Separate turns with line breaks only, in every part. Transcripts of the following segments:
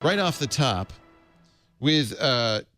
right off the top with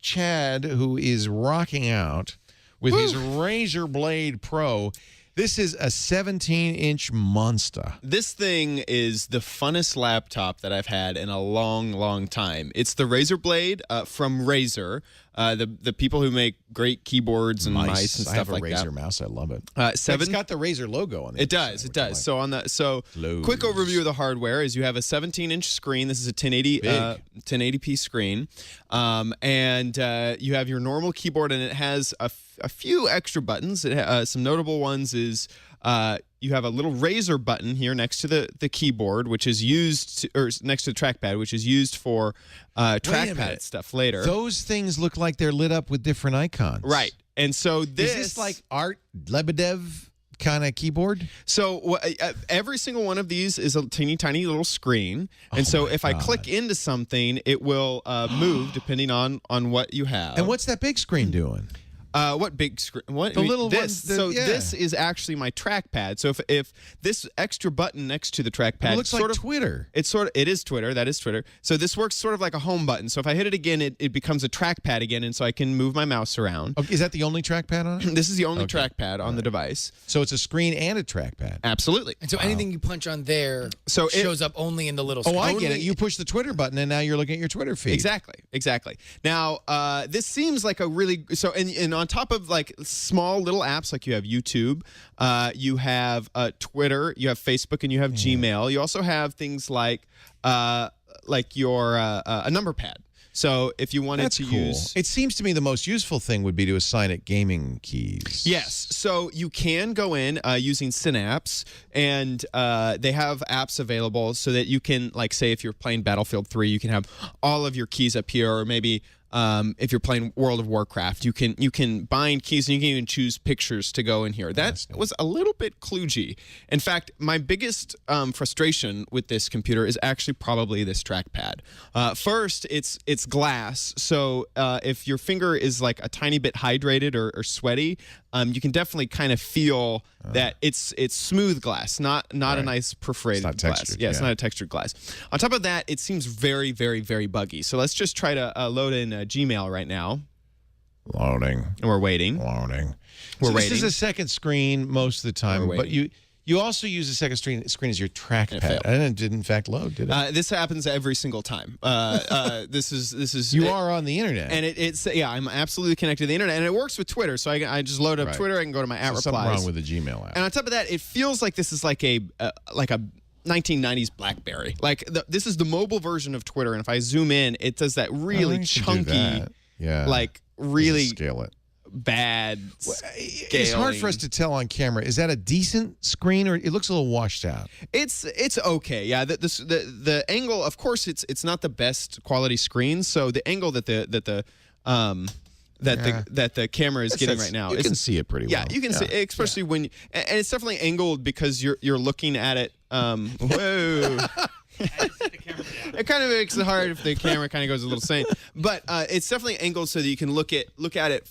Chad, who is rocking out with his Razer Blade Pro. This is a 17-inch monster.
This thing is the funnest laptop that I've had in a long, long time. It's the Razer Blade from Razer, the people who make great keyboards and mice and stuff like that.
I have a Razer mouse. I love it.
It's
got the Razer logo on it.
It does. It does. So quick overview of the hardware is you have a 17-inch screen. This is a 1080p screen, and you have your normal keyboard, and it has a few extra buttons. Some notable ones is you have a little Razer button here next to the keyboard, which is used or next to the trackpad, which is used for trackpad stuff later.
Those things look like they're lit up with different icons.
Right. And so is
this like Art Lebedev kind of keyboard?
So every single one of these is a teeny tiny little screen, and so if I click into something, it will move depending on what you have.
And what's that big screen doing?
What big screen? What
the little
this? This is actually my trackpad. So if this extra button next to the trackpad,
it looks like Twitter.
It is Twitter. That is Twitter. So this works sort of like a home button. So if I hit it again, it becomes a trackpad again, and so I can move my mouse around.
Okay, is that the only trackpad on it?
This is the only trackpad on the device.
So it's a screen and a trackpad.
Absolutely.
And so anything you punch on there shows up only in the little screen.
Oh, I get it. You push the Twitter button, and now you're looking at your Twitter feed.
Exactly. Now, this seems like a really and on top of like small little apps, like you have YouTube, you have Twitter, you have Facebook, and you have Gmail. You also have things like your a number pad. So if you wanted to use...
It seems to me the most useful thing would be to assign it gaming keys.
Yes. So you can go in using Synapse, and they have apps available so that you can, like, say if you're playing Battlefield 3, you can have all of your keys up here, or maybe... if you're playing World of Warcraft, you can bind keys, and you can even choose pictures to go in here. That was a little bit kludgy. In fact, my biggest frustration with this computer is actually probably this trackpad. First, it's glass, so if your finger is like a tiny bit hydrated or sweaty, you can definitely kind of feel that it's smooth glass, not a nice perforated glass.
Textured,
it's not a textured glass. On top of that, it seems very, very, very buggy. So let's just try to load in Gmail right now.
Loading.
And we're waiting.
Loading.
We're waiting.
This is a second screen most of the time, but you also use the second screen as your trackpad, and it did in fact load, did it?
This happens every single time. This is.
You are on the internet,
and I'm absolutely connected to the internet, and it works with Twitter. So I just load up Twitter. I can go to my at replies.
Something wrong with the Gmail app.
And on top of that, it feels like this is like a 1990s BlackBerry. Like this is the mobile version of Twitter, and if I zoom in, it does that really chunky, like really
scale it.
Bad.
It's hard for us to tell on camera. Is that a decent screen, or it looks a little washed out?
It's okay. Yeah. The angle, of course, it's not the best quality screen. So the angle that the camera is getting right now,
you can see it pretty well.
Yeah, you can see, especially when, and it's definitely angled because you're looking at it. Whoa. It kind of makes it hard if the camera kind of goes a little sane, but it's definitely angled so that you can look at it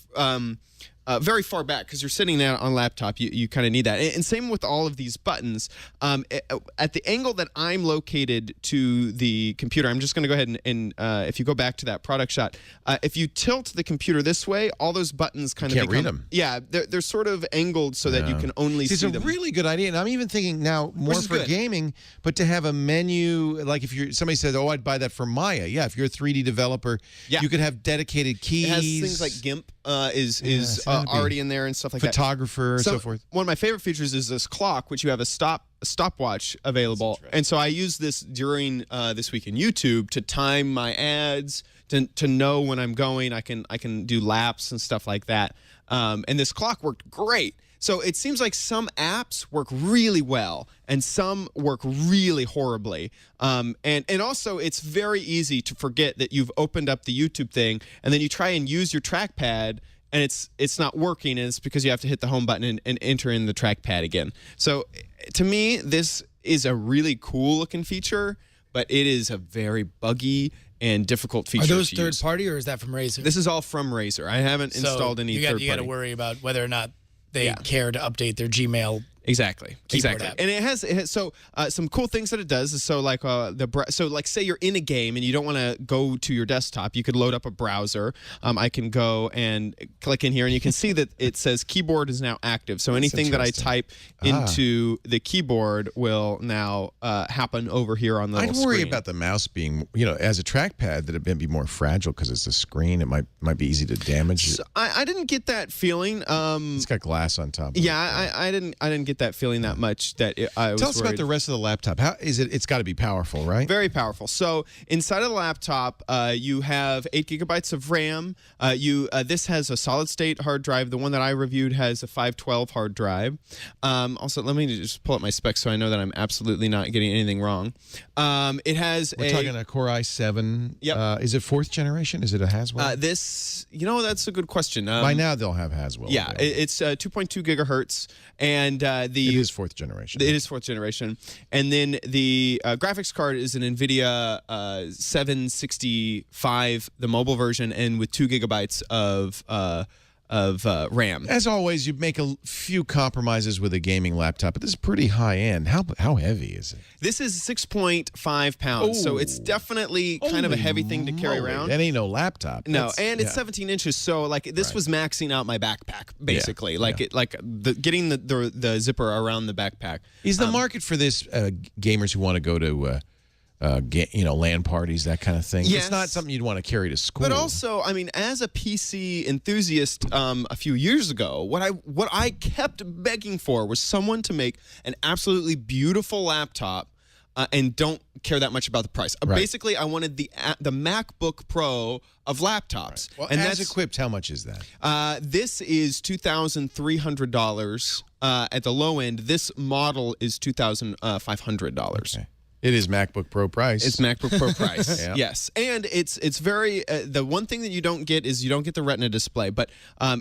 very far back, because you're sitting there on a laptop. You kind of need that, and same with all of these buttons. At the angle that I'm located to the computer, I'm just going to go ahead and if you go back to that product shot, if you tilt the computer this way, all those buttons kind of
can't read them.
Yeah, they're sort of angled so that you can only see them.
It's a really good idea, and I'm even thinking now more for gaming, but to have a menu, like if somebody says, "Oh, I'd buy that for Maya." Yeah, if you're a 3D developer, you could have dedicated keys.
It has things like GIMP is already in there and stuff like that.
Photographer and so forth.
One of my favorite features is this clock, which you have a stopwatch available. And so I use this during this week in YouTube to time my ads, to know when I'm going. I can do laps and stuff like that. And this clock worked great. So it seems like some apps work really well and some work really horribly. And also, it's very easy to forget that you've opened up the YouTube thing, and then you try and use your trackpad, and it's not working, and it's because you have to hit the home button and enter in the trackpad again. So to me, this is a really cool looking feature, but it is a very buggy and difficult feature.
Are those third party, or is that from Razer?
This is all from Razer. I haven't installed any third party.
You got to worry about whether or not they care to update their Gmail
Exactly.
Keyboard app.
And it has so some cool things that it does is so like say you're in a game and you don't want to go to your desktop, you could load up a browser. I can go and click in here and you can see that it says keyboard is now active. So anything that I type into the keyboard will now happen over here on the little
I'd worry
screen.
about the mouse being, as a trackpad, that it may be more fragile because it's a screen. It might be easy to damage.
So I didn't get that feeling.
It's got glass on top.
Yeah, I didn't get that feeling that much. I was
Tell us about
worried.
the rest of the laptop. How is it? It's got to be powerful, right?
Very powerful. So inside of the laptop, you have 8 gigabytes of RAM. This has a solid-state hard drive. The one that I reviewed has a 512 hard drive. Also, let me just pull up my specs so I know that I'm absolutely not getting anything wrong. It has
We're talking a Core i7.
Yep.
Is it 4th generation? Is it a Haswell?
That's a good question.
By now they'll have Haswell.
Yeah, it's 2.2 gigahertz, and
it is 4th generation.
It is 4th generation, and then the graphics card is an NVIDIA 765, the mobile version, and with 2 gigabytes of RAM.
As always, you make a few compromises with a gaming laptop, but this is pretty high end. How heavy is it?
This is 6.5 pounds, so it's definitely kind of a heavy thing to carry around.
That ain't no laptop.
No, and it's 17 inches, so like this was maxing out my backpack basically. Getting the zipper around the backpack.
Is the market for this gamers who want to go to LAN parties, that kind of thing?
Yes.
It's not something you'd want to carry to school.
But also, I mean, as a PC enthusiast, a few years ago, what I kept begging for was someone to make an absolutely beautiful laptop and don't care that much about the price. Basically, I wanted the MacBook Pro of laptops.
Well,
and
as equipped, how much is that?
This is $2,300 at the low end. This model is $2,500.
Okay. It is MacBook Pro price.
It's MacBook Pro price.
Yeah.
Yes, and it's very. The one thing that you don't get is you don't get the Retina display, but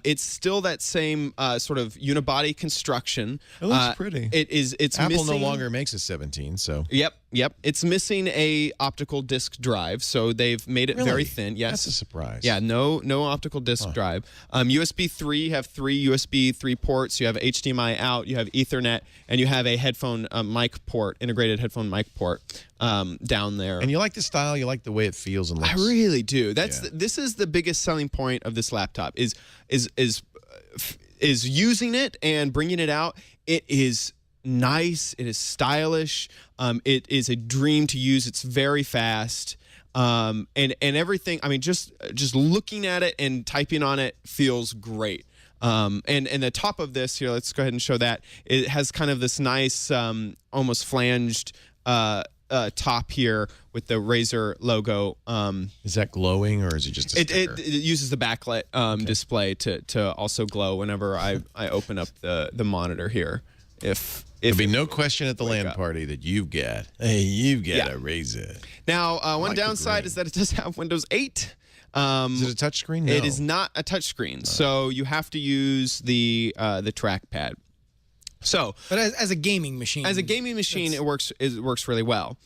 it's still that same sort of unibody construction.
It looks pretty.
It's
Apple
missing,
no longer makes a 17, so.
Yep. It's missing a optical disc drive, so they've made it very thin. Yes,
that's a surprise.
Yeah, no optical disc drive. USB 3, you have 3 USB 3 ports. You have HDMI out. You have Ethernet, and you have a headphone mic port, integrated headphone mic port down there.
And you like the style. You like the way it feels and looks.
I really do. This is the biggest selling point of this laptop is using it and bringing it out. It is nice. It is stylish. It is a dream to use. It's very fast. And everything. I mean, just looking at it and typing on it feels great. And the top of this here, let's go ahead and show that. It has kind of this nice, almost flanged top here with the Razer logo.
Is that glowing or is it just a sticker?
It uses the backlit display to also glow whenever I open up the monitor here. There'll
be no question at the LAN party that you've got a Razer.
Now, one downside is that it does have Windows 8.
Is it a touchscreen? No.
It is not a touchscreen, so you have to use the trackpad. So,
but as a gaming machine,
it works really well.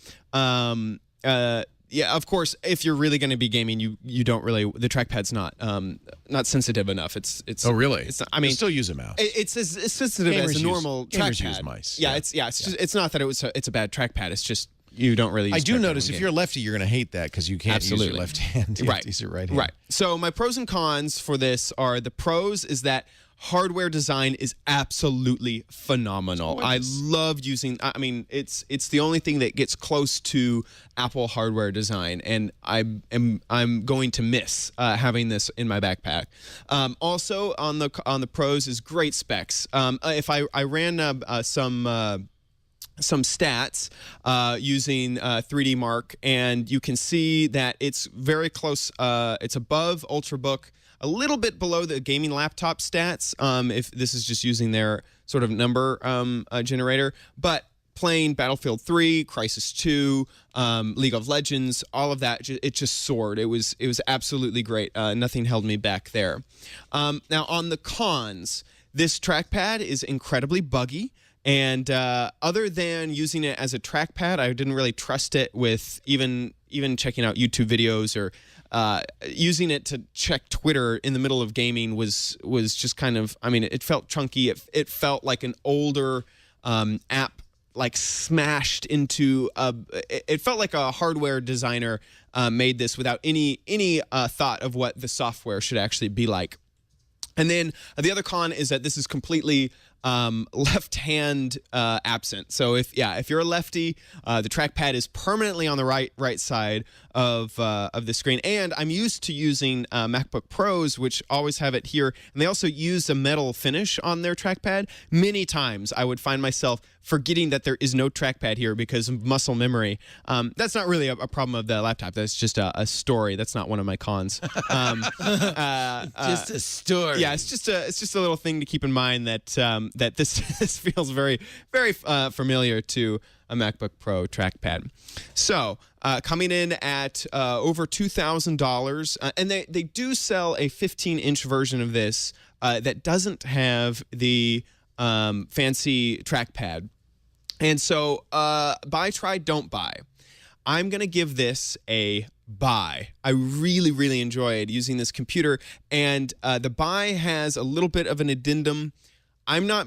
Yeah, of course, if you're really going to be gaming, you don't really, the trackpad's not sensitive enough. It's
oh really?
It's not, I mean,
you still use a mouse.
It's as sensitive as a normal trackpad.
Use mice.
Yeah, it's not that it's a bad trackpad. It's just you don't really use
I do
trackpad
notice
when
if you're a lefty, you're going to hate that because you can't use your left hand. You have to use your right hand.
Right. So my pros and cons for this are, the pros is that hardware design is absolutely phenomenal. I love using, I mean, it's the only thing that gets close to Apple hardware design, and I'm going to miss having this in my backpack. Also on the pros is great specs. If I ran some stats using 3D Mark, and you can see that it's very close. It's above Ultrabook, a little bit below the gaming laptop stats, if this is just using their sort of number generator. But playing Battlefield 3, Crysis 2, League of Legends, all of that, it just soared. It was absolutely great. Nothing held me back there. Now, on the cons, this trackpad is incredibly buggy. And other than using it as a trackpad, I didn't really trust it with even checking out YouTube videos, or using it to check Twitter in the middle of gaming was just kind of, I mean, it felt chunky. It felt like an older app like smashed into it felt like a hardware designer made this without any thought of what the software should actually be like. And then the other con is that this is completely left hand absent. So if you're a lefty, the trackpad is permanently on the right side of the screen. And I'm used to using MacBook Pros, which always have it here, and they also use a metal finish on their trackpad. Many times I would find myself forgetting that there is no trackpad here because of muscle memory. That's not really a problem of the laptop. That's just a story. That's not one of my cons.
Just a story.
Yeah, it's just a little thing to keep in mind that that this feels very familiar to a MacBook Pro trackpad. So coming in at over $2,000, and they do sell a 15-inch version of this that doesn't have the fancy trackpad. And so buy, try, don't buy. I'm going to give this a buy. I really enjoyed using this computer, and the buy has a little bit of an addendum. I'm not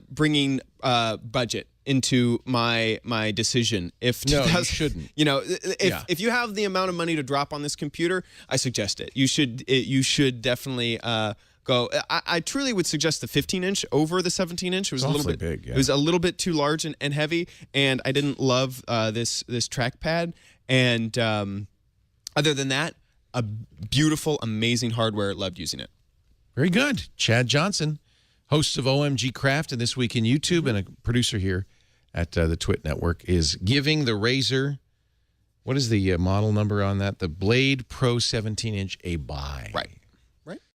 bringing budget into my decision.
No, you shouldn't.
You know, if you have the amount of money to drop on this computer, I suggest it. You should definitely go. I truly would suggest the 15-inch over the 17-inch. It was a little bit
big. Yeah.
It was a little bit too large and heavy, and I didn't love this trackpad. And other than that, a beautiful, amazing hardware. Loved using it.
Very good. Chad Johnson, host of OMG Craft and This Week in YouTube, and a producer here at the Twit Network, is giving the Razer, what is the model number on that? The Blade Pro 17-inch a buy.
Right.